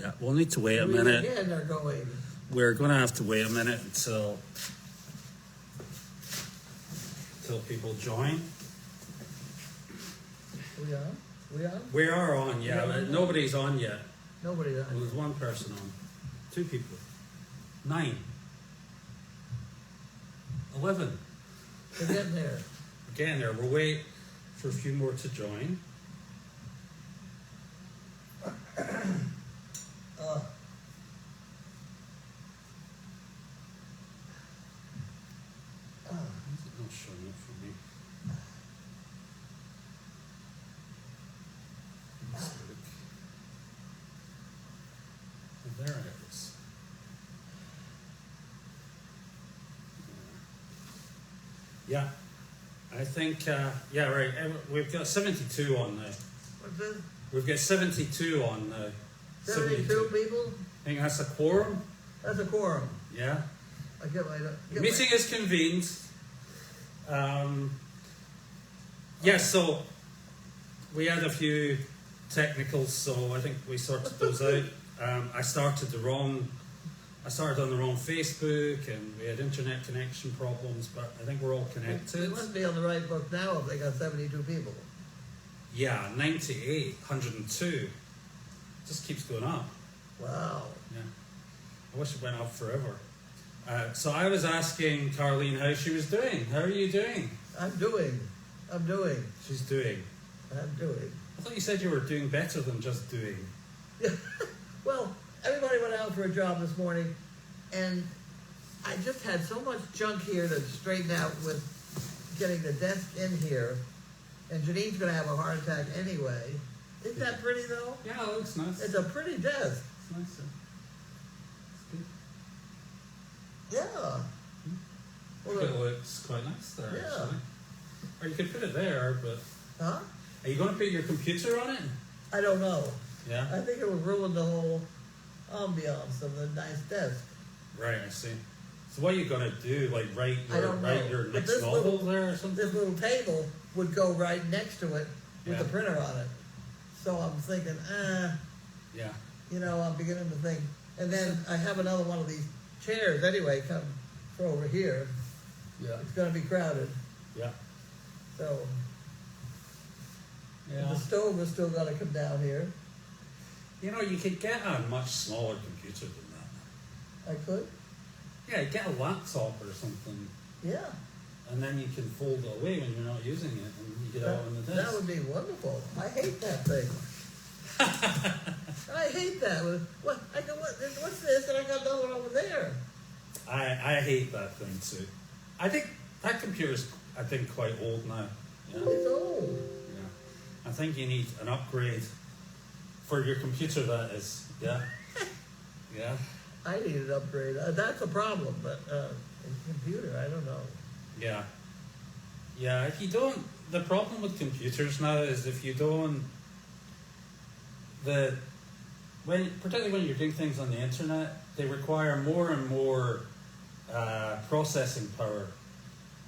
Yeah, we'll need to wait a We minute. again are going. We're going to have to wait a minute until people join. We on? We on? We are on, yeah, but nobody's on yet. Nobody's Well, on. there's one person on. 2 people. 9. 11. We're getting there. We're getting there. We'll wait for a few more to join. Why is it not showing up for me? Oh, there it is. Yeah, I think, yeah, right. We've got 72 on there. What's this? We've got 72 on 72 people? I think that's a quorum. That's a quorum. Yeah. I get my. The meeting is convened. Yeah, so we had a few technicals, so I think we sorted those out. I started on the wrong Facebook, and we had internet connection problems, but I think we're all We connected. must be on the right book now if they got 72 people. Yeah, 98, 102. Just keeps going up. Wow. Yeah. I wish it went up forever. So I was asking Carlene how she was doing. How are you doing? I'm doing. She's doing. I thought you said you were doing better than just doing. Well, everybody went out for a job this morning, and I just had so much junk here to straighten out with getting the desk in here, and Janine's going to have a heart attack anyway. Isn't that pretty, though? Yeah, it looks nice. It's a pretty desk. It's nice. It's good. Yeah. Well, It looks quite nice there, Yeah. actually. Or you could put it there, but... huh? Are you going to put your computer on it? I don't know. Yeah? I think it would ruin the whole ambiance of the nice desk. Right, I see. So what are you going to do? Like write I don't know. your But next this novel little- there or something? This little table would go right next to it with Yeah. the printer on it. So I'm thinking, Yeah. I'm beginning to think. And then I have another one of these chairs anyway, come for over here. Yeah. It's going to be crowded. Yeah. So Yeah. the stove is still going to come down here. You know, you could get a much smaller computer than that. I could. Yeah, get a laptop or something, Yeah. and then you can fold it away when you're not using it, and you get it out on the desk. That would be wonderful. I hate that thing. I hate that. What's this? And I got another one over there. I hate that thing too. I think that computer's, quite old now. Yeah. It's old. Yeah. I think you need an upgrade for your computer, that is. Yeah. Yeah. I need an upgrade. That's a problem, but in computer, I don't know. Yeah. Yeah, if you don't, the problem with computers now is if you don't, particularly when you're doing things on the internet, they require more and more processing power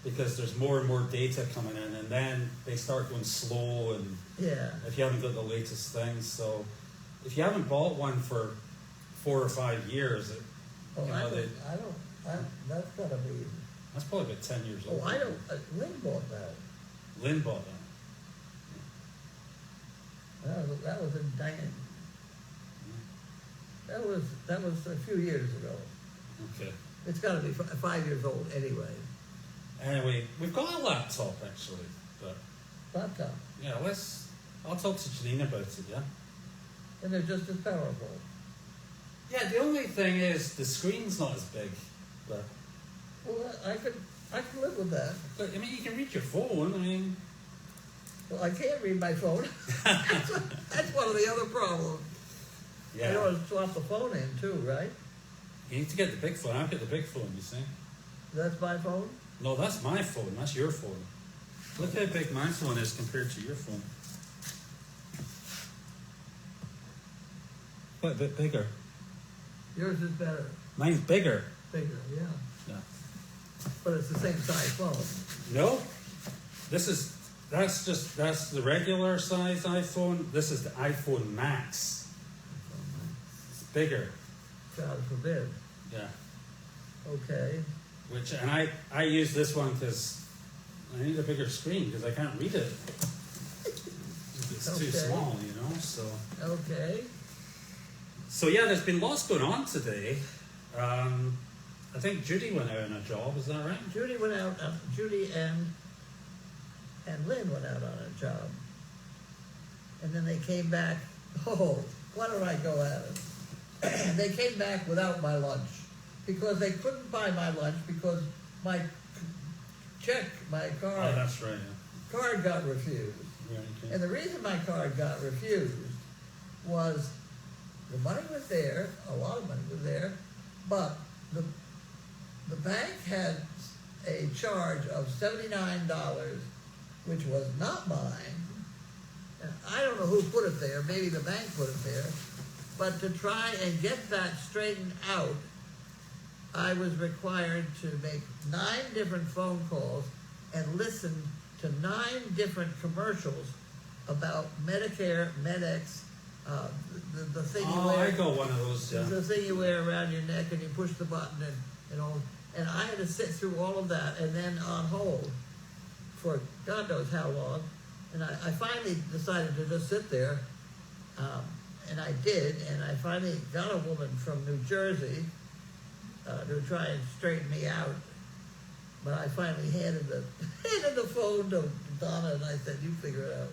because there's more and more data coming in, and then they start going slow, and Yeah. if you haven't got the latest things. So if you haven't bought one for 4 or 5 years, Oh, you I know, don't. That's gotta be. that's probably about 10 years old. Oh, I don't. Lynn bought that. Lynn bought that. That was in Diane. That was a few years ago. Okay. It's got to be 5 years old anyway. Anyway, we've got a laptop actually, but Laptop, yeah, I'll talk to Janine about it, yeah? and they're just as powerful. Yeah, the only thing is the screen's not as big, but Well, I can live with that. I mean, you can read your phone, I mean... Well, I can't read my phone. That's one of the other problems. Yeah. I ought to swap the phone in too, right? You need to get the big phone. I've got the big phone, you see? That's my phone? No, that's my phone, that's your phone. Look how big my phone is compared to your phone. Quite a bit bigger. Yours is better. Mine's bigger. Bigger, yeah. Yeah. But it's the same size phone. No, that's the regular size iPhone. This is the iPhone Max. It's bigger. God forbid. Yeah. Okay. And I use this one because I need a bigger screen because I can't read it. It's too small, you know. So. Okay. So yeah, there's been lots going on today. I think Judy went out on a job. Is that right? Judy went out. Judy and Lynn went out on a job, and then they came back. Oh, why don't I go at it? They came back without my lunch because they couldn't buy my lunch because my card. Oh, that's right. Yeah. Card got refused. Right, okay. And the reason my card got refused was the money was there, a lot of money was there, but the bank had a charge of $79, which was not mine. And I don't know who put it there, maybe the bank put it there, but to try and get that straightened out, I was required to make 9 different phone calls and listen to 9 different commercials about Medicare, MedX, the thing you wear. I got one of those, yeah. The thing you wear around your neck and you push the button and all. And I had to sit through all of that and then on hold for God knows how long. And I finally decided to just sit there, and I did. And I finally got a woman from New Jersey to try and straighten me out. But I finally handed the phone to Donna, and I said, "You figure it out."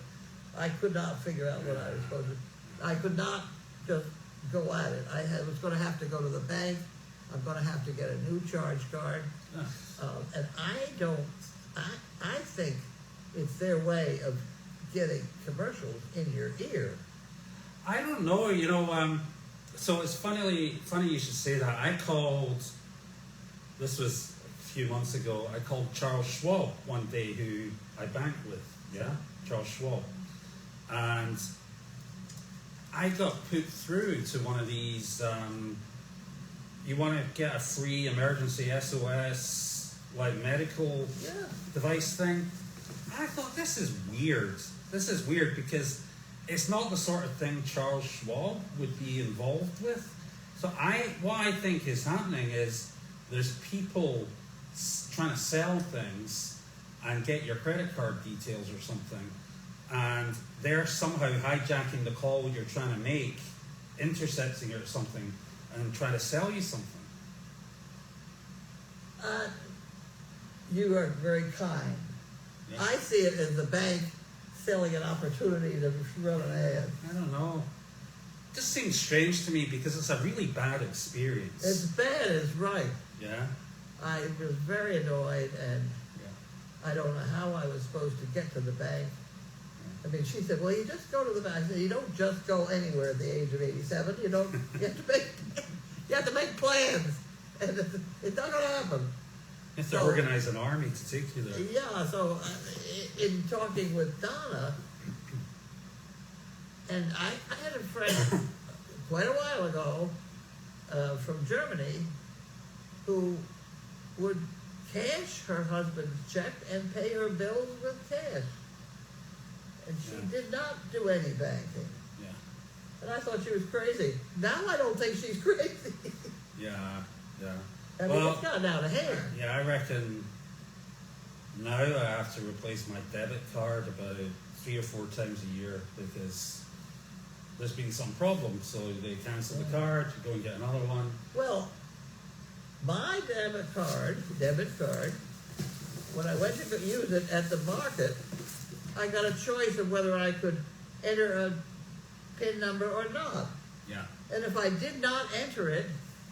I could not figure out what I was supposed to. I could not just go at it. I was going to have to go to the bank. I'm going to have to get a new charge card. And I think it's their way of getting commercials in your ear. I don't know, you know, so it's funny you should say that. I called, this was a few months ago, I called Charles Schwab one day, who I bank with, yeah, Charles Schwab. And I got put through to one of these, you want to get a free emergency SOS, like medical device thing. I thought, this is weird. This is weird because it's not the sort of thing Charles Schwab would be involved with. So what I think is happening is there's people trying to sell things and get your credit card details or something, and they're somehow hijacking the call you're trying to make, intercepting it or something, and try to sell you something. You are very kind. Yeah. I see it as the bank selling an opportunity to run an ad. I don't know. It just seems strange to me because it's a really bad experience. It's bad, it's right. Yeah. I was very annoyed, and I don't know how I was supposed to get to the bank. I mean, she said, "Well, you just go to the bank." I said, "You don't just go anywhere at the age of 87. You don't. You have to make plans, and it's not going to happen." You have to organize an army to take you there. Yeah. So, in talking with Donna, and I had a friend quite a while ago from Germany who would cash her husband's check and pay her bills with cash. And she did not do any banking. Yeah. And I thought she was crazy. Now I don't think she's crazy. Yeah. I mean, it's gotten out of hand. Yeah, I reckon now I have to replace my debit card about 3 or 4 times a year because there's been some problems. So they cancel the card, you go and get another one. Well, my debit card, when I went to use it at the market, I got a choice of whether I could enter a PIN number or not. Yeah. And if I did not enter it,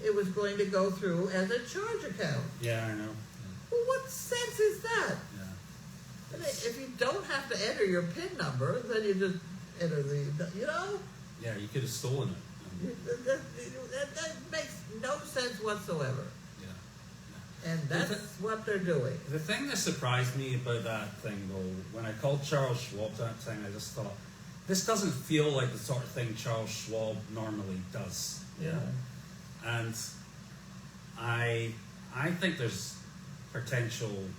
it was going to go through as a charge account. Yeah, I know. Yeah. Well, what sense is that? Yeah. I mean, if you don't have to enter your PIN number, then you just enter the, you know? Yeah, you could have stolen it. That makes no sense whatsoever. Yeah. And that's what they're doing. The thing that surprised me about that thing, though, when I called Charles Schwab that time, I just thought, this doesn't feel like the sort of thing Charles Schwab normally does. Yeah. And I think there's potential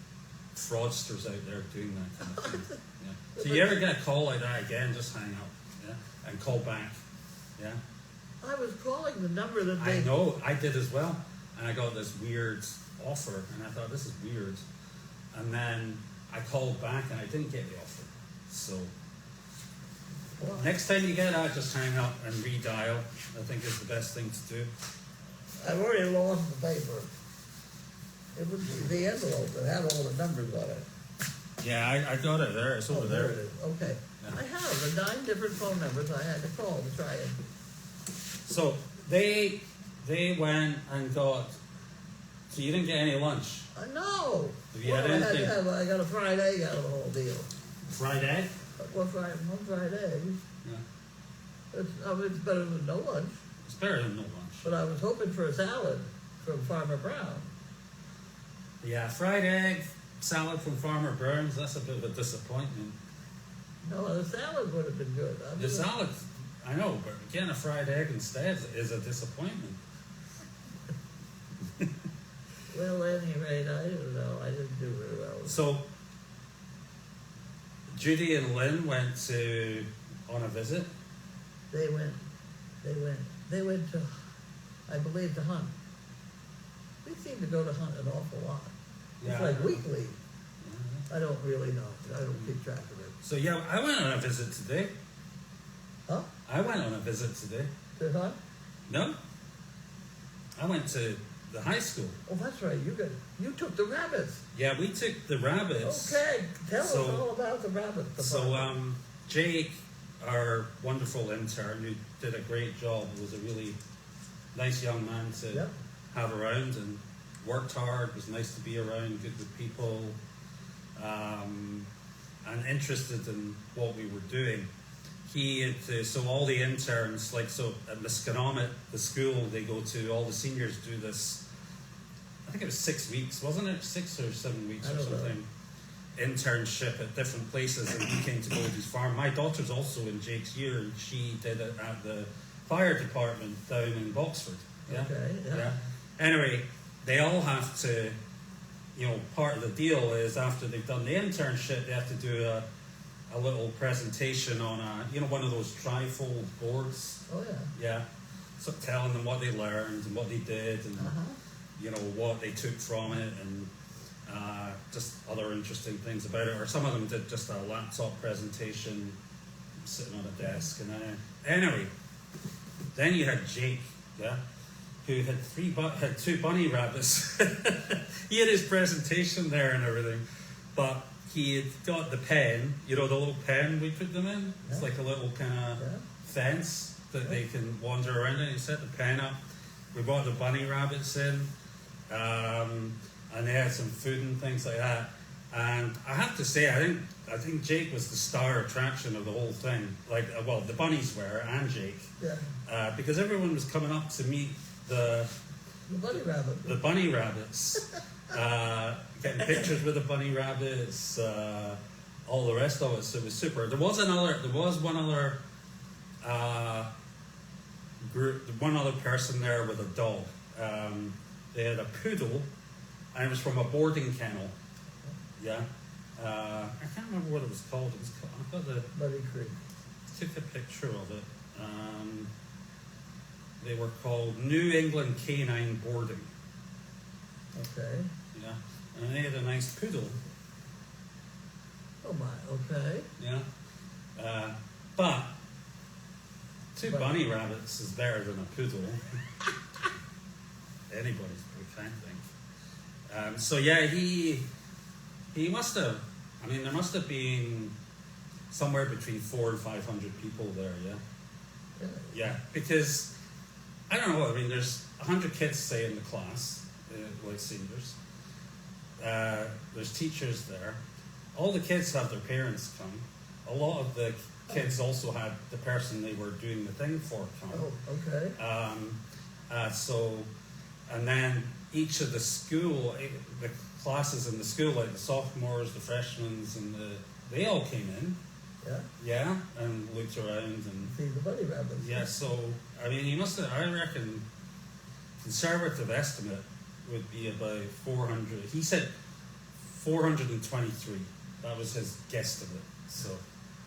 fraudsters out there doing that kind of thing. Yeah. So you ever get a call like that again, just hang up, and call back. Yeah. I was calling the number that I know, I did as well. And I got this weird offer, and I thought, this is weird. And then I called back, and I didn't get the offer. So, Well, next time you get that, just hang up and redial. I think is the best thing to do. I've already lost the paper. It was the envelope that had all the numbers on it. Yeah, I got it there. It's over There there. it is. Okay. Yeah. I have the 9 different phone numbers I had to call to try and. So they went and got. So you didn't get any lunch. No. Have you Well, had I had anything? to have. I got a fried egg out of the whole deal. Fried egg. One fried egg. Yeah. It's better than no lunch. It's better than no lunch. But I was hoping for a salad from Farmer Brown. Yeah, fried egg, salad from Farmer Brown's. That's a bit of a disappointment. No, the salad would have been good. The salad, I know, but getting a fried egg instead is a disappointment. Well, at any rate, I don't know. I didn't do very well. So Judy and Lynn went on a visit. They went to, I believe, to hunt. We seem to go to hunt an awful lot. It's Yeah. like weekly. I don't really know. I don't keep track of it. So yeah, I went on a visit today. Huh? I went on a visit today. To hunt? No? I went to the high school. Oh, that's right. You took the rabbits. Yeah, we took the rabbits. Okay, tell us So- all about the rabbits. So Jake, our wonderful intern, who did a great job, was a really nice young man to Yep. have around, and worked hard, was nice to be around, good with people, and interested in what we were doing. He had, so all the interns, like, so at Misconnet, the school they go to, all the seniors do this, I think it was 6 weeks, wasn't it? 6 or 7 weeks I or don't know. something. Internship at different places, and he came to Goldy's farm. My daughter's also in Jake's year, and she did it at the fire department down in Boxford. Yeah. Okay, yeah. Anyway, they all have to, part of the deal is after they've done the internship, they have to do a little presentation on one of those trifold boards. Oh, yeah. Yeah. So telling them what they learned and what they did, and what they took from it, and just other interesting things about it. Or some of them did just a laptop presentation sitting on a desk. And anyway, then you had Jake, yeah, who had 2 bunny rabbits. He had his presentation there and everything, but he had got the pen, the little pen we put them in. It's Yeah. like a little kind of fence that they can wander around in. He set the pen up. We brought the bunny rabbits in, and they had some food and things like that. And I have to say, I think Jake was the star attraction of the whole thing. The bunnies were, and Jake, Yeah. because everyone was coming up to meet the bunny rabbit. the bunny rabbits, getting pictures with the bunny rabbits, all the rest of it. So it was super. There was one other one other person there with a dog. They had a poodle, and it was from a boarding kennel. Yeah. I can't remember what it was called. I've got the Muddy Creek. took a picture of it. They were called New England Canine Boarding. Okay. Yeah, and they had a nice poodle. Oh my, okay. Yeah, but 2 bunny rabbits is better than a poodle. Anybody's pick, I think. So yeah, he must have. I mean, there must have been somewhere between 400 and 500 people there. Yeah. Yeah, because I don't know. I mean, there's 100 kids, say, in the class, like seniors. There's teachers there. All the kids have their parents come. A lot of the kids also had the person they were doing the thing for come. Oh, okay. And then each of the the classes in the school, like the sophomores, the freshmen, and they all came in. Yeah. Yeah, and looked around and. See the bunny rabbits. Yeah, so, I mean, he must have, I reckon, conservative estimate would be about 400. He said 423. That was his guesstimate. So,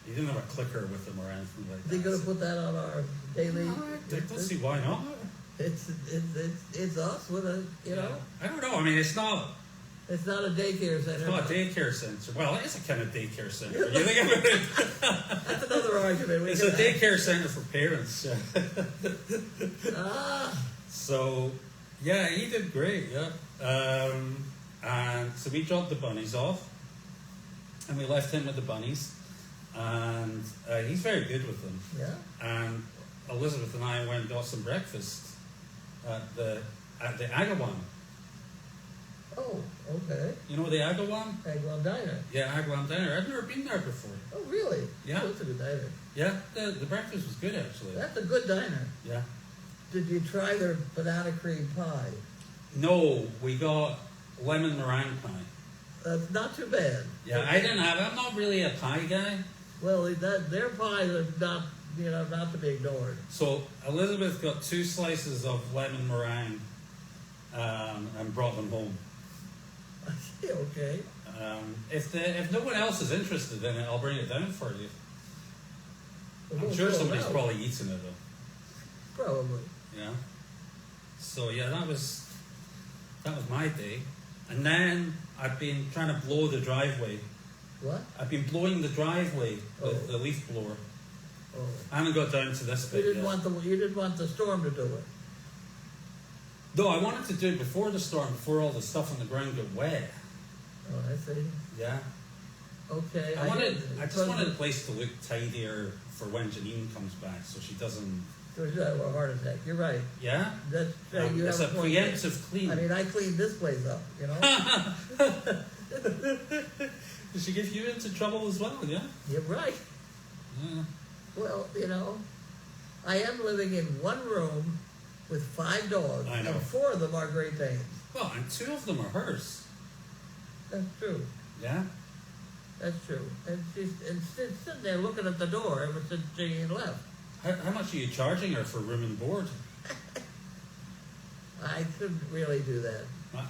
He didn't have a clicker with him or anything like Is that. he going to put that on our daily? I don't see why not. It's us with a, you know. I don't know. I mean, it's not A daycare center. a daycare center. Well, it is a kind of daycare center. You think about it? That's another argument. It's a daycare center for parents. Ah. So, yeah, he did great. Yeah. And so we dropped the bunnies off, and we left him with the bunnies, and he's very good with them. Yeah. And Elizabeth and I went and got some breakfast at the Agawam. Oh, okay. You know the Agawam? Agawam Diner. Yeah, Agawam Diner. I've never been there before. Oh, really? Yeah. Oh, that's a good diner. Yeah, the breakfast was good actually. That's a good diner. Yeah. Did you try their banana cream pie? No, we got lemon meringue pie. That's not too bad. Yeah, I didn't have. I'm not really a pie guy. Well, their pies are not, not to be ignored. So Elizabeth got 2 slices of lemon meringue and brought them home. Okay. If no one else is interested in it, I'll bring it down for you. Well, I'm sure we'll somebody's know. probably eaten it though. Probably. Yeah. So yeah, that was my day. And then I've been trying to blow the driveway. What? I've been blowing the driveway with the leaf blower. Oh. I haven't got down to this You bit didn't yet. want you didn't want the storm to do it. No, I wanted to do it before the storm, before all the stuff on the ground got wet. Oh, I see. Yeah. Okay. I just wanted a place to look tidier for when Janine comes back, so she doesn't. So you have a heart attack. You're right. Yeah. That's you it's a have point. preemptive clean. I mean, I cleaned this place up. Did she get you into trouble as well? Yeah. You're right. Yeah. Well, I am living in one room with 5 dogs, I know. and 4 of them are Great Danes. Well, and 2 of them are hers. That's true. Yeah. That's true. And she's sitting there looking at the door ever since Jane left. How much are you charging her for room and board? I couldn't really do that.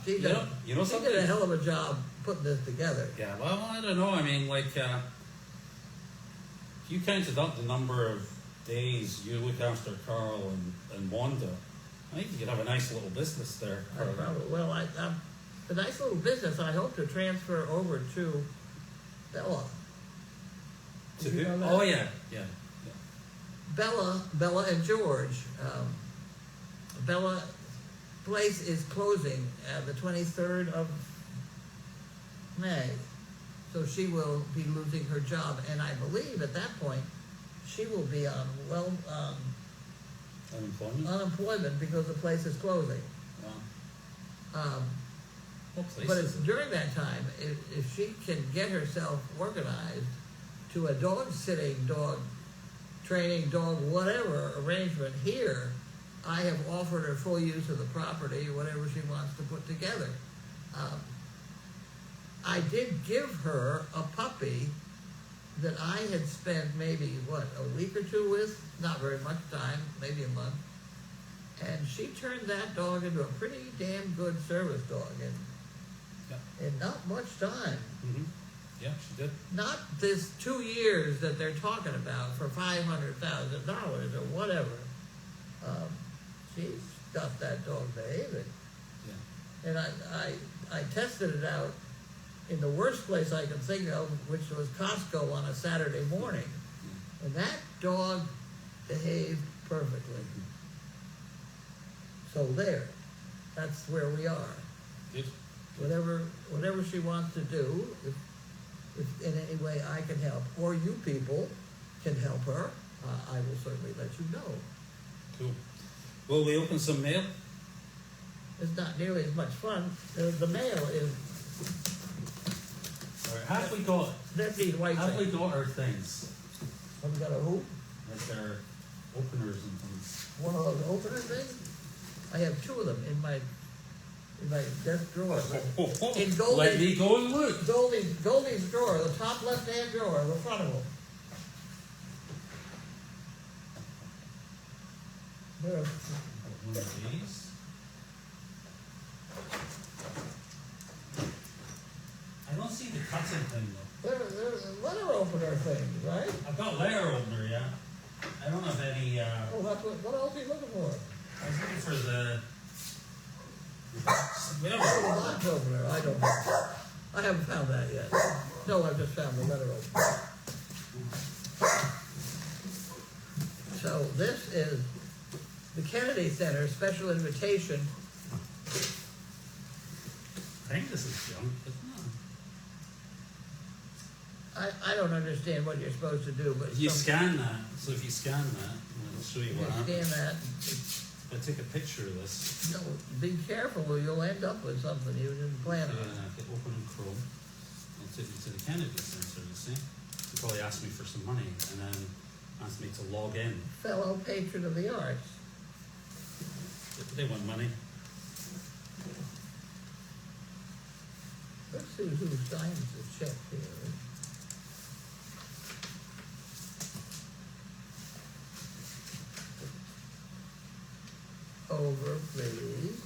You know She did something? a hell of a job putting this together. Yeah. Well, I don't know. I mean, like, if you counted up the number of days you look after Carl and Wanda, I think you could have a nice little business there. The nice little business I hope to transfer over to Bella. To Did you who? know that? Oh yeah. Bella and George. Bella place is closing the 23rd of May. So she will be losing her job, and I believe at that point she will be on unemployment because the place is closing. Wow. But it's during that time, if she can get herself organized to a dog sitting, dog training, dog whatever arrangement here, I have offered her full use of the property, whatever she wants to put together. I did give her a puppy that I had spent maybe, a week or 2 with, not very much time, maybe a month. And she turned that dog into a pretty damn good service dog in not much time. Mm-hmm. Yeah, she did. Not this 2 years that they're talking about for $500,000 or whatever. She's got that dog behaving. Yeah. And I tested it out in the worst place I can think of, which was Costco on a Saturday morning. And that dog behaved perfectly. So there. That's where we are. Good. Whatever she wants to do, if in any way I can help, or you people can help her, I will certainly let you know. Cool. Will we open some mail? It's not nearly as much fun. The mail is... All right. Have we got white things. our things? Have we got a who? Like our openers and things. One of those opener things? I have 2 of them in my desk drawer. In Goldy, Let me go and look. Goldy's drawer, the top left-hand drawer, the front of them. There. One of these. I don't see the cutting thing though. There, letter opener things, right? I've got letter opener, yeah. I don't have any, Oh, that's what else are you looking for? I was looking for the... Oh, the box opener, I don't know. I haven't found that yet. No, I've just found the letter opener. So this is the Kennedy Center special invitation. I think this is junk, isn't it? I don't understand what you're supposed to do, but You scan that, so if you scan that, I'll show you you what happens. scan that. I take a picture of this. No, be careful or you'll end up with something you didn't plan on. Okay, open in Chrome. I'll take you to the Kennedy Center, you see. You probably ask me for some money and then ask me to log in. Fellow patron of the arts. They want money. Let's see who signs the check here. Over, please.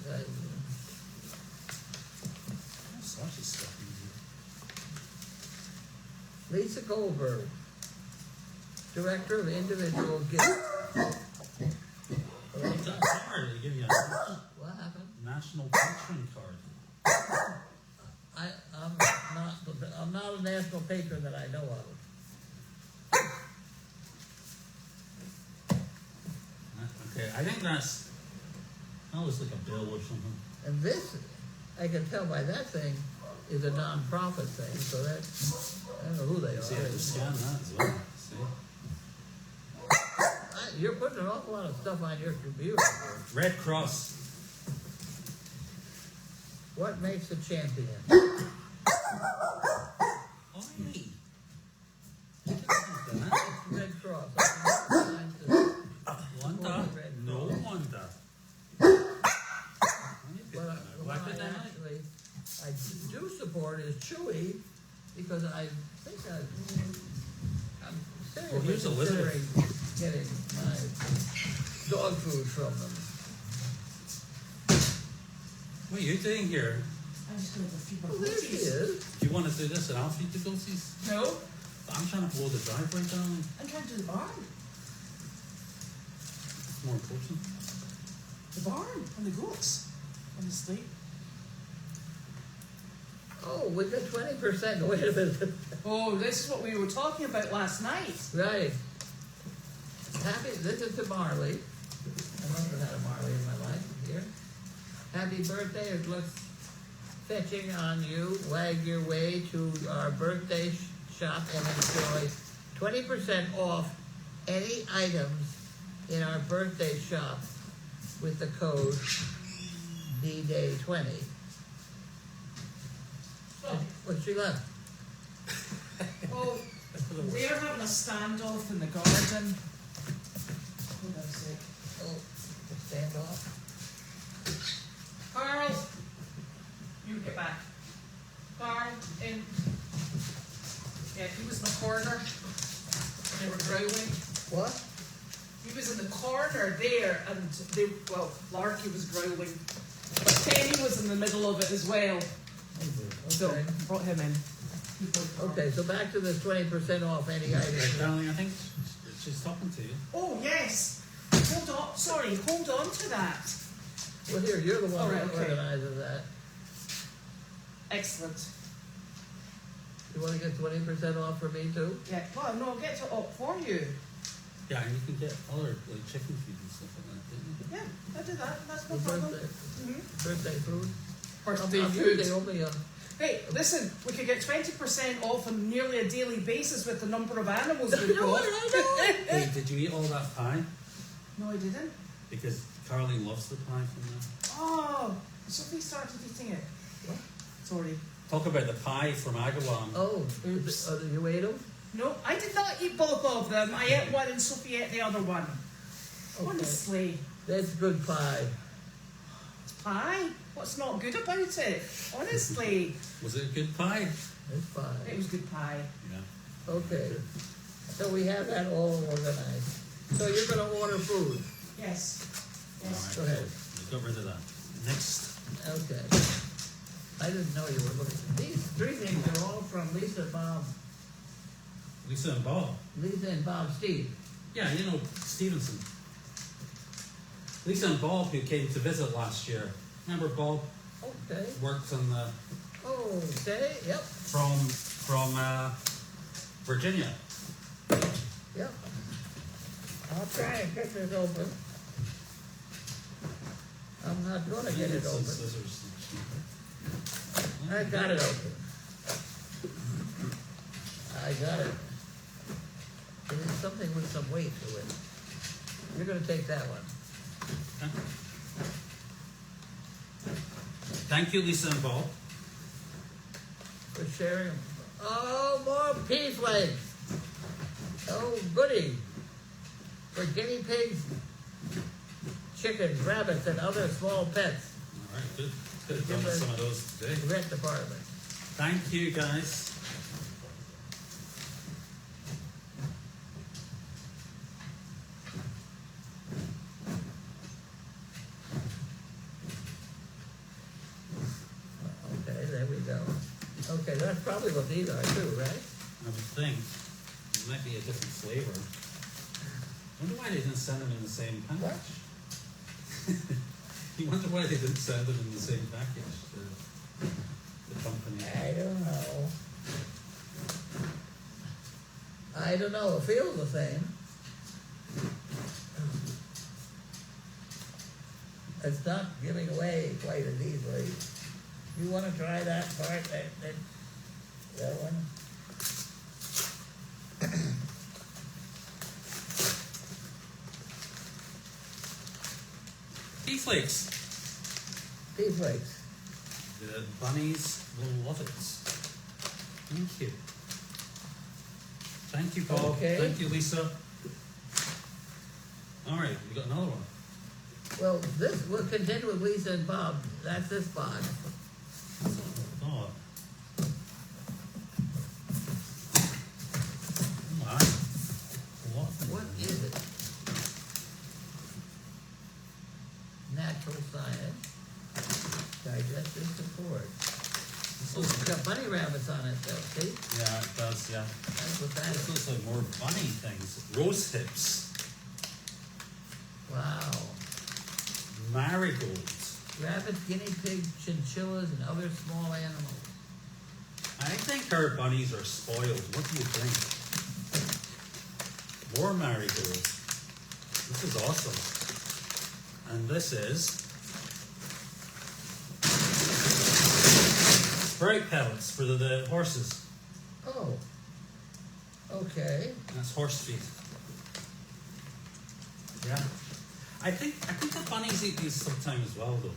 All sorts of stuff in Lisa Goldberg, Director of Individual Gift. here. What's that card? They give you a What happened? national patron card. I'm not a national patron that I know of. Okay, I think that looks like a bill or something. And this, I can tell by that thing, is a non-profit thing, so that, I don't know who they See, I have to are. scan that as well. See? You're putting an awful lot of stuff on your computer. Red Cross. What makes a champion? Oi. Red Cross. Wanda? No Wanda. What I do support is Chewy, because I think I'm Well, here's seriously Elizabeth. considering getting my dog food from them. What are you doing here? I'm just going to feed my Well, there she goatees. is. Do you want to do this and I'll feed the goatees? No, I'm trying to blow the driveway down. I'm trying to do the barn. It's more important. The barn and the goats. Honestly. Oh, we got 20%. Wait a minute. Oh, this is what we were talking about last night. Right. This is to Marley. I must have had a Marley in my life here. Happy birthday. It looks fetching on you. Wag your way to our birthday shop and enjoy 20% off any items in our birthday shop with the code DDAY20. What's she left? Oh, they're having a standoff in the garden. Hold on a sec. Oh, the standoff. Carl, you get back. Carl, in. Yeah, he was in the corner. They were growling. What? He was in the corner there, and Larky was growling. But Penny was in the middle of it as well. So, Okay. brought him in. Okay, so back to this 20% off any item. Carlene, I think she's talking to you. Oh, yes. Hold on. Sorry, hold on to that. Well, here, you're the one All right, that okay. organizes that. Excellent. You want to get 20% off for me too? Yeah, well, no, I'll get it up for you. Yeah, and you can get other like chicken feed and stuff like that, didn't you? Yeah, I'll do that. That's no The problem. birthday, birthday food? Birthday I'm food. thinking only Hey, listen, we could get 20% off on nearly a daily basis with the number of animals we've got. Hey, did you eat all that pie? No, I didn't. Because Carlene loves the pie from there. Oh, Sophie started eating it. What? Sorry. Talk about the pie from Agawam. Oh, Oops. you ate them? No, I did not eat both of them. I ate one and Sophie ate the other one. Okay. Honestly. That's good pie. Pie? What's not good about it? Honestly. Was it a good pie? It's pie. It was good pie. Yeah. Okay. So we have that all organized. So you're going to order food? Yes. Yes. Go ahead. We got rid of that. Next. Okay. I didn't know you were looking. These three things are all from Lisa Bob Lisa and Bob. Lisa and Bob Steve. Yeah, you know Stevenson. Lisa and Bob, who came to visit last year. Remember Bob? Okay. Worked on the Okay, yep, from Virginia. yep. I'll try and get this open. I'm not gonna get it Some open. scissors. I got it open. I got it. It is something with some weight to it. You're gonna take that one. Thank you, Lisa and Bob. For sharing. Oh, more pea flakes. Oh, goody. For guinea pigs, chickens, rabbits, and other small pets. All right, good. Could have done with some of those today. The vet department. Thank you, guys. Okay, there we go. Okay, that's probably what these are too, right? I would think it might be a different flavor. I wonder why they didn't send them in the same package. You wonder why they didn't send them in the same package, the company. I don't know. I don't know. It feels the same. It's not giving away quite as easily. You want to try that part? That one? Pea flakes. Pea flakes. The bunnies will love it. Thank you. Thank you, Paul. Okay. Thank you, Lisa. All right, we got another one. Well, this we'll continue with Lisa and Bob. That's this box. Oh. My. What is it? Natural science. Digestive support. Oh, it's got bunny rabbits on it though, see? Yeah, it does, yeah. That's what that This is. looks like more bunny things. Rose hips. Wow. Marigolds. Rabbits, guinea pigs, chinchillas, and other small animals. I think our bunnies are spoiled. What do you think? More marigolds. This is awesome. And this is Sprite pellets for the horses. Oh. Okay. That's horse feed. Yeah. I think the bunnies eat these sometime as well though.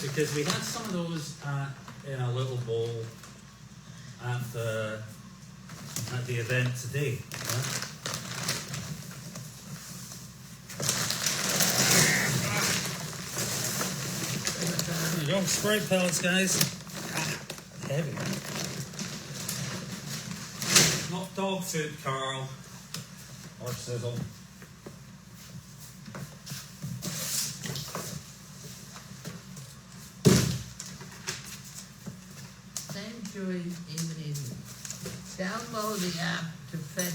Because we had some of those in a little bowl at the event today. Yeah? There you go, Sprite pellets, guys. Heavy. Not dog food, Carl. Or Sizzle. Sanctuary, even easy. Download the app to fetch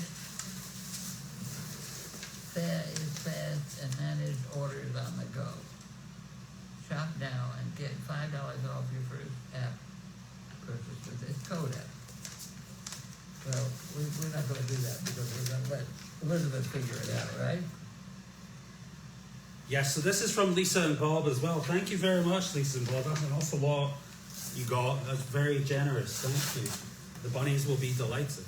fast and manage orders on the go. Shop now and get $5 off your first app purchase with this code app. Well, we're not gonna do that because we're gonna let Elizabeth figure it out, right? Yes, so this is from Lisa and Bob as well. Thank you very much, Lisa and Bob. That's an awful lot you got. That's very generous. Thank you. The bunnies will be delighted.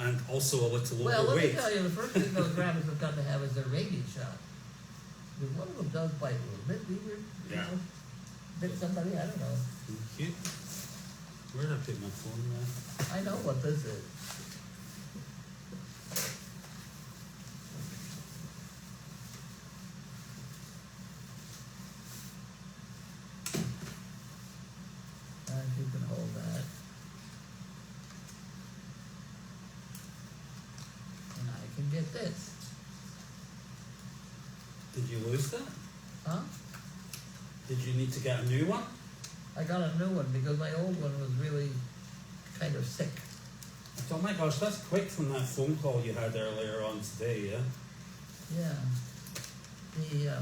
And also a little Well, let me overweight. tell you, the first thing those rabbits have got to have is their rabies shot. Because one of them does bite a little bit. We were, you Yeah. know, bit somebody, I don't know. Thank you. Where did I put my phone there? I know what this is. And you can hold that. And I can get this. Did you lose that? Huh? Did you need to get a new one? I got a new one because my old one was really kind of sick. Oh my gosh, that's quick from that phone call you had earlier on today, yeah? Yeah.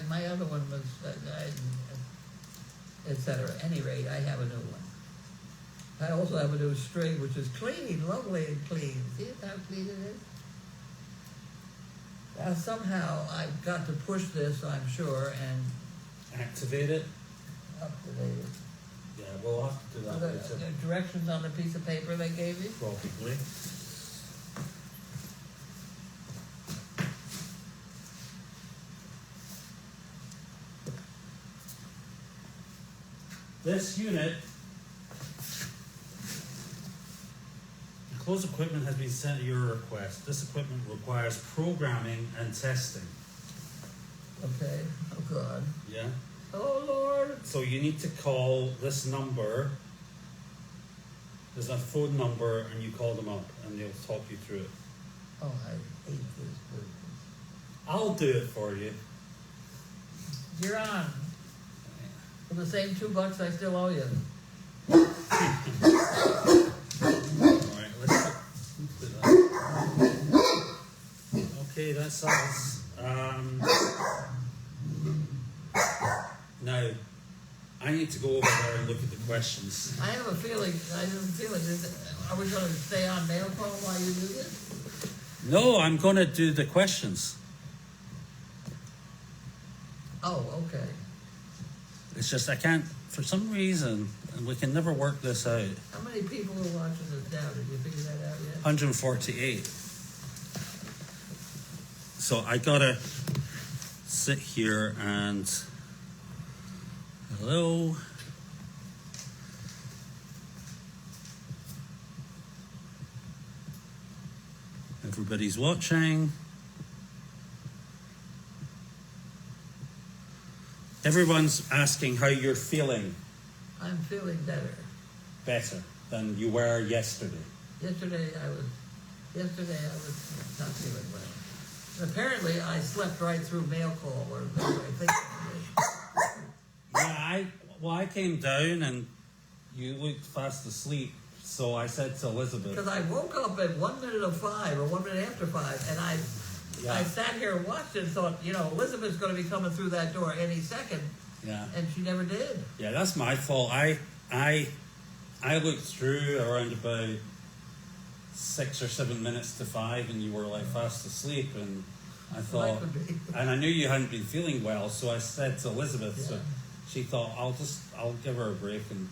My other one was, et cetera. At any rate, I have a new one. I also have a new string, which is clean, lovely and clean. See how clean it is? Now, somehow I've got to push this, I'm sure, and Activate it? update it. Yeah, we'll have to do Are that there later. directions on the piece of paper they gave you? Probably. This unit, enclosed equipment has been sent at your request. This equipment requires programming and testing. Okay. Oh, God. Yeah? Oh, Lord. So you need to call this number. There's a phone number, and you call them up, and they'll talk you through it. Oh, I hate this business. I'll do it for you. You're on. For the same $2 I still owe you. All right, let's do that. Okay, that's us. Now, I need to go over there and look at the questions. I have a feeling, are we going to stay on mail call while you do this? No, I'm going to do the questions. Oh, okay. It's just I can't, for some reason, and we can never work this out. How many people are watching this now? Did you figure that out yet? 148. So I gotta sit here and hello. Everybody's watching. Everyone's asking how you're feeling. I'm feeling better. Better than you were yesterday. Yesterday I was not feeling well. Apparently I slept right through mail call, or I think I did. Yeah, I came down and you looked fast asleep, so I said to Elizabeth. Because I woke up at 1 minute of 5 or 1 minute after 5, and I sat here and watched it and thought, Elizabeth's going to be coming through that door any second. Yeah. And she never did. Yeah, that's my fault. I looked through around about 6 or 7 minutes to 5, and you were like fast asleep, and I thought, and I knew you hadn't been feeling well, so I said to Elizabeth, so she thought I'll give her a break, and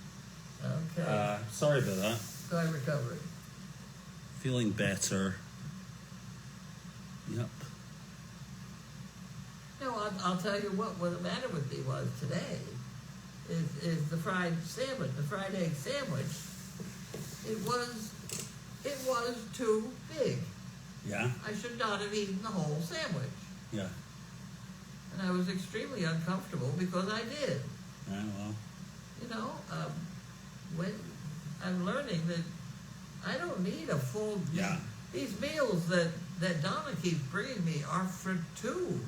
okay. sorry about that. So I recovered. Feeling better. Yep. No, I'll tell you what the matter with me was today is the fried sandwich, the fried egg sandwich. It was too big. Yeah. I should not have eaten the whole sandwich. Yeah. And I was extremely uncomfortable because I did. Yeah, well. When I'm learning that I don't need a full. Yeah. These meals that Donna keeps bringing me are for two.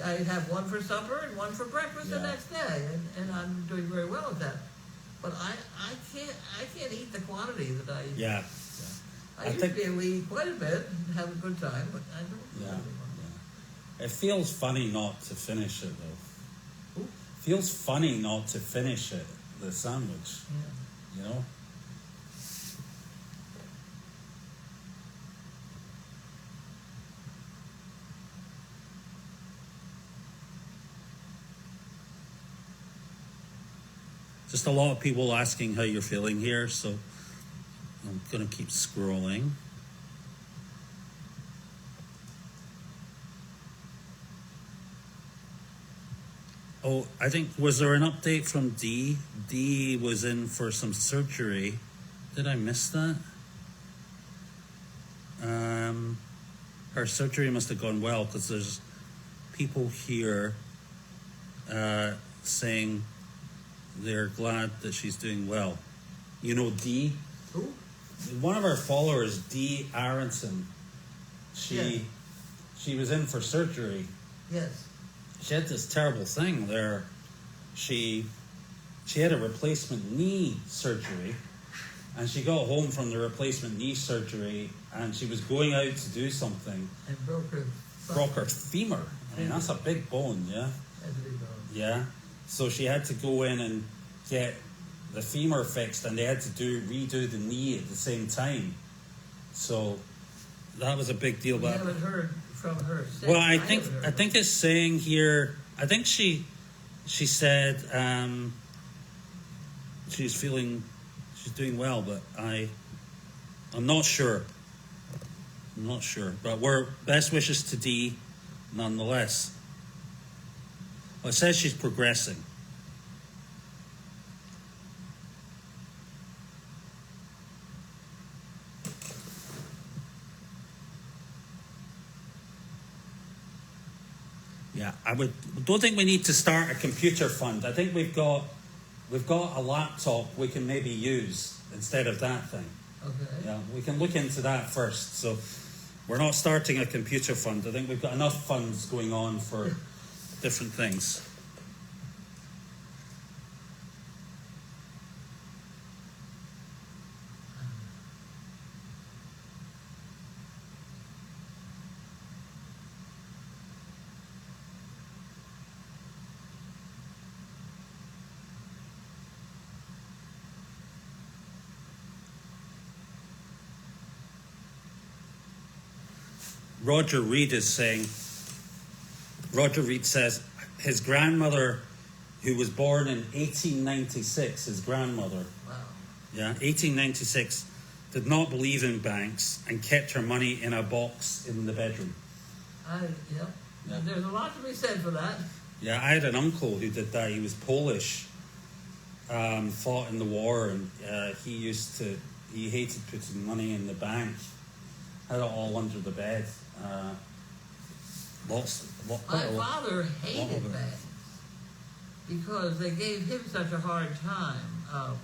I have one for supper and one for breakfast the next day, and I'm doing very well at that. But I can't eat the quantity that I eat. Yeah. I usually eat quite a bit and have a good time, but I don't. Yeah. It feels funny not to finish it though. Ooh. Feels funny not to finish it, the sandwich. Yeah. Just a lot of people asking how you're feeling here, so I'm going to keep scrolling. Oh, I think, was there an update from Dee? Dee was in for some surgery. Did I miss that? Her surgery must have gone well, because there's people here saying they're glad that she's doing well. You know Dee? Who? One of our followers, Dee Aronson. She was in for surgery. Yes. She had this terrible thing there. She she had a replacement knee surgery, and she got home from the replacement knee surgery, and she was going out to do something. And broke her femur. I mean, that's a big bone, yeah? That's a big bone. Yeah. So she had to go in and get the femur fixed, and they had to redo the knee at the same time. So that was a big deal. We But haven't heard from her since. well, I think it's saying here. I think she said she's doing well, but I'm not sure. I'm not sure, but we're best wishes to Dee, nonetheless. Well, it says she's progressing. Yeah, don't think we need to start a computer fund. I think we've got a laptop we can maybe use instead of that thing. Okay. Yeah, we can look into that first. So we're not starting a computer fund. I think we've got enough funds going on for different things. Roger Reed says his grandmother, who was born in 1896, his grandmother, Wow. yeah, 1896, did not believe in banks and kept her money in a box in the bedroom. Yeah. Yeah. There's a lot to be said for that. Yeah, I had an uncle who did that. He was Polish, fought in the war, and he hated putting money in the bank. Had it all under the bed. My father hated banks because they gave him such a hard time.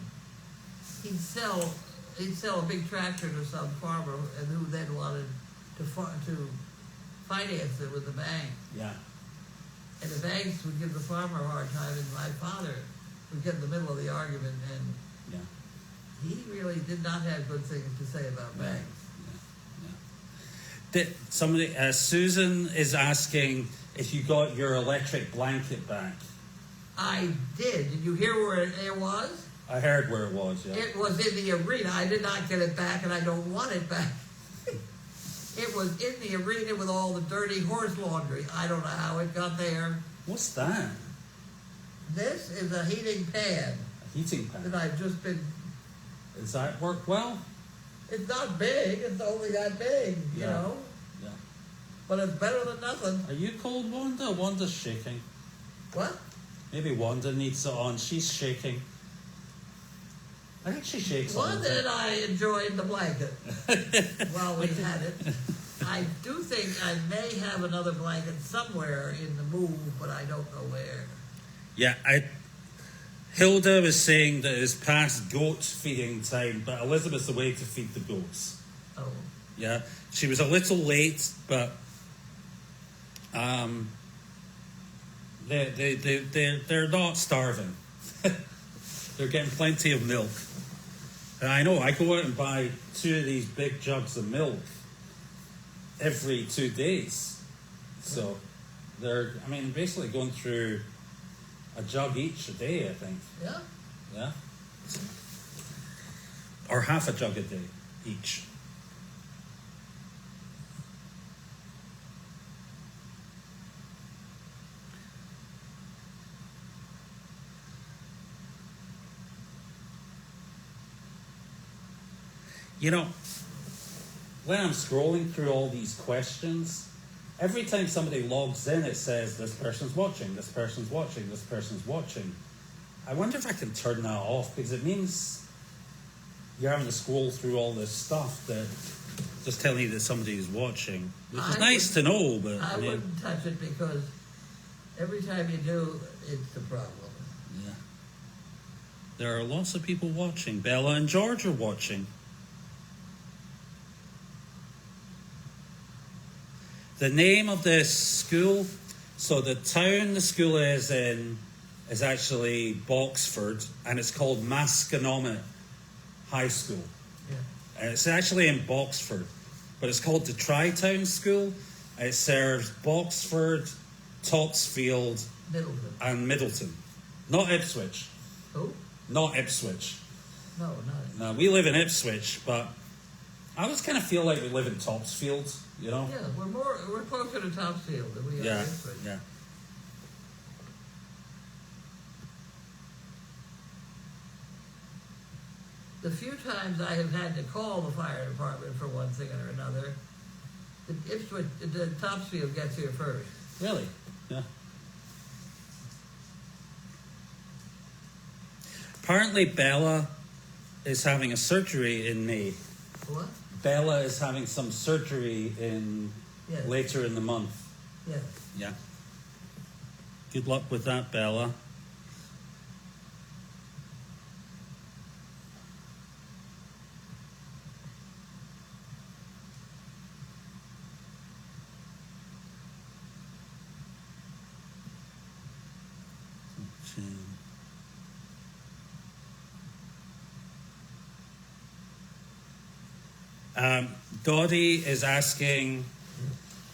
He'd sell a big tractor to some farmer, and who then wanted to finance it with the bank. Yeah. And the banks would give the farmer a hard time, and my father would get in the middle of the argument, and Yeah. he really did not have good things to say about banks. Susan is asking if you got your electric blanket back. I did. Did you hear where it was? I heard where it was, yeah. It was in the arena. I did not get it back, and I don't want it back. It was in the arena with all the dirty horse laundry. I don't know how it got there. What's that? This is a heating pad A heating that pad. I've just been... Does that work well? It's not big. It's only that big, you Yeah. know. Yeah. But it's better than nothing. Are you cold, Wanda? Wanda's shaking. What? Maybe Wanda needs it on. She's shaking. I think she shakes all the Wanda time. and I enjoyed the blanket while we had it. I do think I may have another blanket somewhere in the move, but I don't know where. Yeah, Hilda was saying that it's past goat feeding time, but Elizabeth's away to feed the goats. Oh. Yeah, she was a little late, but they're not starving. They're getting plenty of milk. And I know I go out and buy 2 of these big jugs of milk every 2 days. So they're, basically going through a jug each a day, I think. Yeah? Yeah? Or half a jug a day each. You know, when I'm scrolling through all these questions, every time somebody logs in, it says, this person's watching, this person's watching, this person's watching. I wonder if I can turn that off, because it means you're having to scroll through all this stuff that just telling you that somebody is watching. Which is nice to know, but I wouldn't touch it, because every time you do, it's a problem. Yeah. There are lots of people watching. Bella and George are watching. The name of this school, so the town the school is in is actually Boxford, and it's called Masconomet High School. Yeah. And it's actually in Boxford, but it's called the Tri-Town School. It serves Boxford, Topsfield, Middleton. and Middleton. Not Ipswich. Who? Not Ipswich. No, not. No, we live in Ipswich, but I always kind of feel like we live in Topsfield, you know? Yeah, we're closer to Topsfield than we are Yeah, to Ipswich. yeah. The few times I have had to call the fire department for one thing or another, the Topsfield gets here first. Really? Yeah. Apparently Bella is having a surgery in May. What? Bella is having some surgery in Yes. later in the month. Yes. Yeah. Good luck with that, Bella. Dottie is asking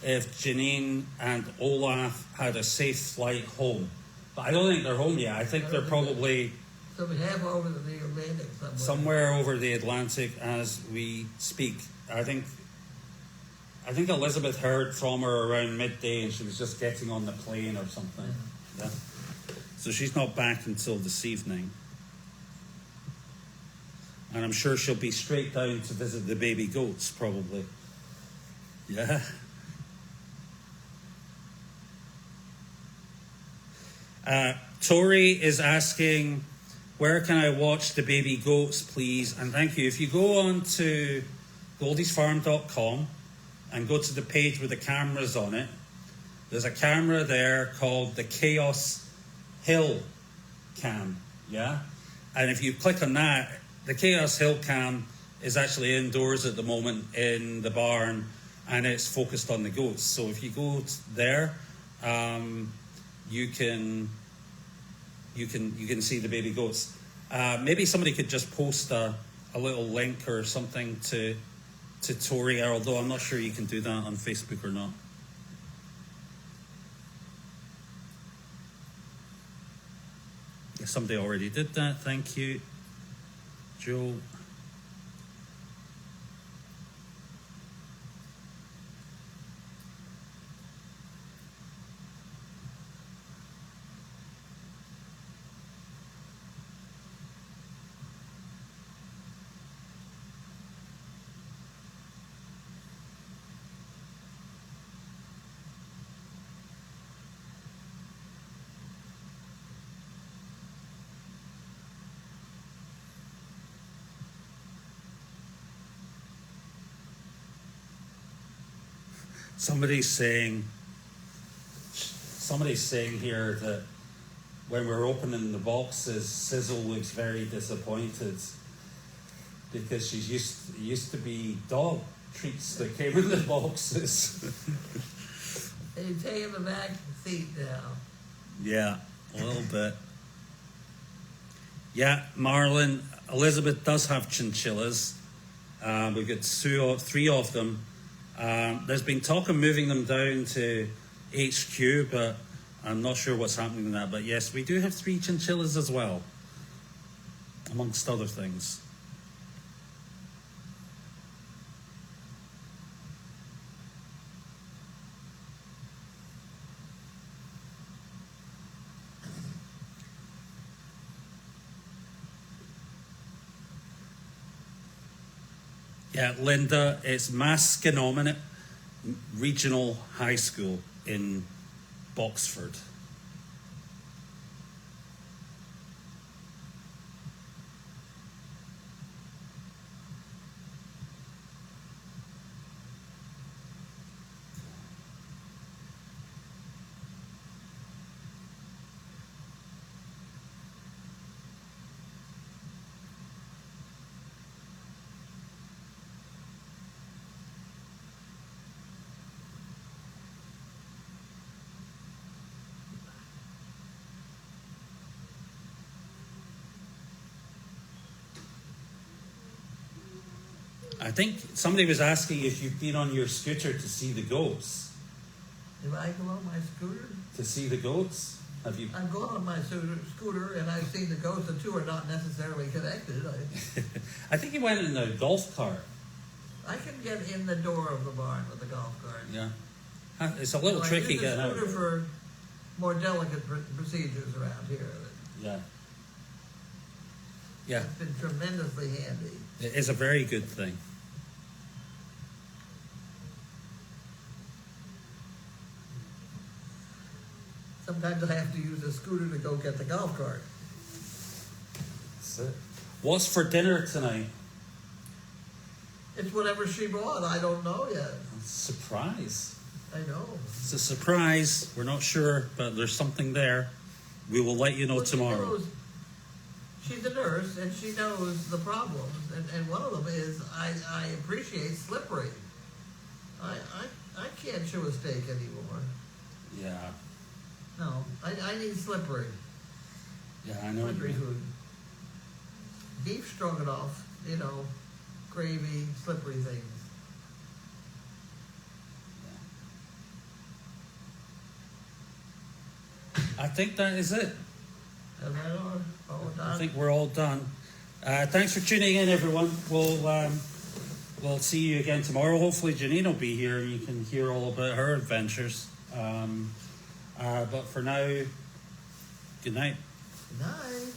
if Janine and Olaf had a safe flight home. But I don't think they're home yet. I think they're probably So we have over the Atlantic somewhere. somewhere over the Atlantic as we speak. I think Elizabeth heard from her around midday and she was just getting on the plane or something. Yeah. So she's not back until this evening. And I'm sure she'll be straight down to visit the baby goats, probably. Yeah. Tori is asking, where can I watch the baby goats, please? And thank you. If you go on to goldiesfarm.com and go to the page with the cameras on it, there's a camera there called the Chaos Hill Cam. Yeah? And if you click on that, the Chaos Hill Cam is actually indoors at the moment in the barn, and it's focused on the goats. So if you go there, you can see the baby goats. Maybe somebody could just post a little link or something to Tori, although I'm not sure you can do that on Facebook or not. Somebody already did that. Thank you, Joe. Somebody's saying here that when we're opening the boxes, Sizzle looks very disappointed because she's used to be dog treats that came in the boxes. They've taken the back seat now. Yeah, a little bit. Yeah, Marlon, Elizabeth does have chinchillas. We've got three of them. There's been talk of moving them down to HQ, but I'm not sure what's happening with that. But yes, we do have 3 chinchillas as well, amongst other things. Yeah, Linda, it's Masconomet Regional High School in Boxford. I think somebody was asking if you've been on your scooter to see the goats. If I go on my scooter, To see the goats? Have you? I'm going on my scooter and I've seen the ghosts. The two are not necessarily connected. I think you went in a golf cart. I can get in the door of the barn with the golf cart. Yeah. It's a little tricky I getting use out. the scooter for more delicate procedures around here. Yeah. Yeah. It's been tremendously handy. It is a very good thing. Sometimes I have to use a scooter to go get the golf cart. That's it. What's for dinner tonight? It's whatever she bought. I don't know yet. Surprise. I know. It's a surprise. We're not sure, but there's something there. We will let you know Well, tomorrow. She's a nurse and she knows the problems. And one of them is I appreciate slippery. I can't chew a steak anymore. Yeah. No, I need slippery. Yeah, I know. Slippery food. Beef stroganoff, you know, gravy, slippery things. I think that is it. And I know, all I done. think we're all done. Thanks for tuning in, everyone. We'll see you again tomorrow. Hopefully Janine will be here and you can hear all about her adventures. But for now, good night. Good night.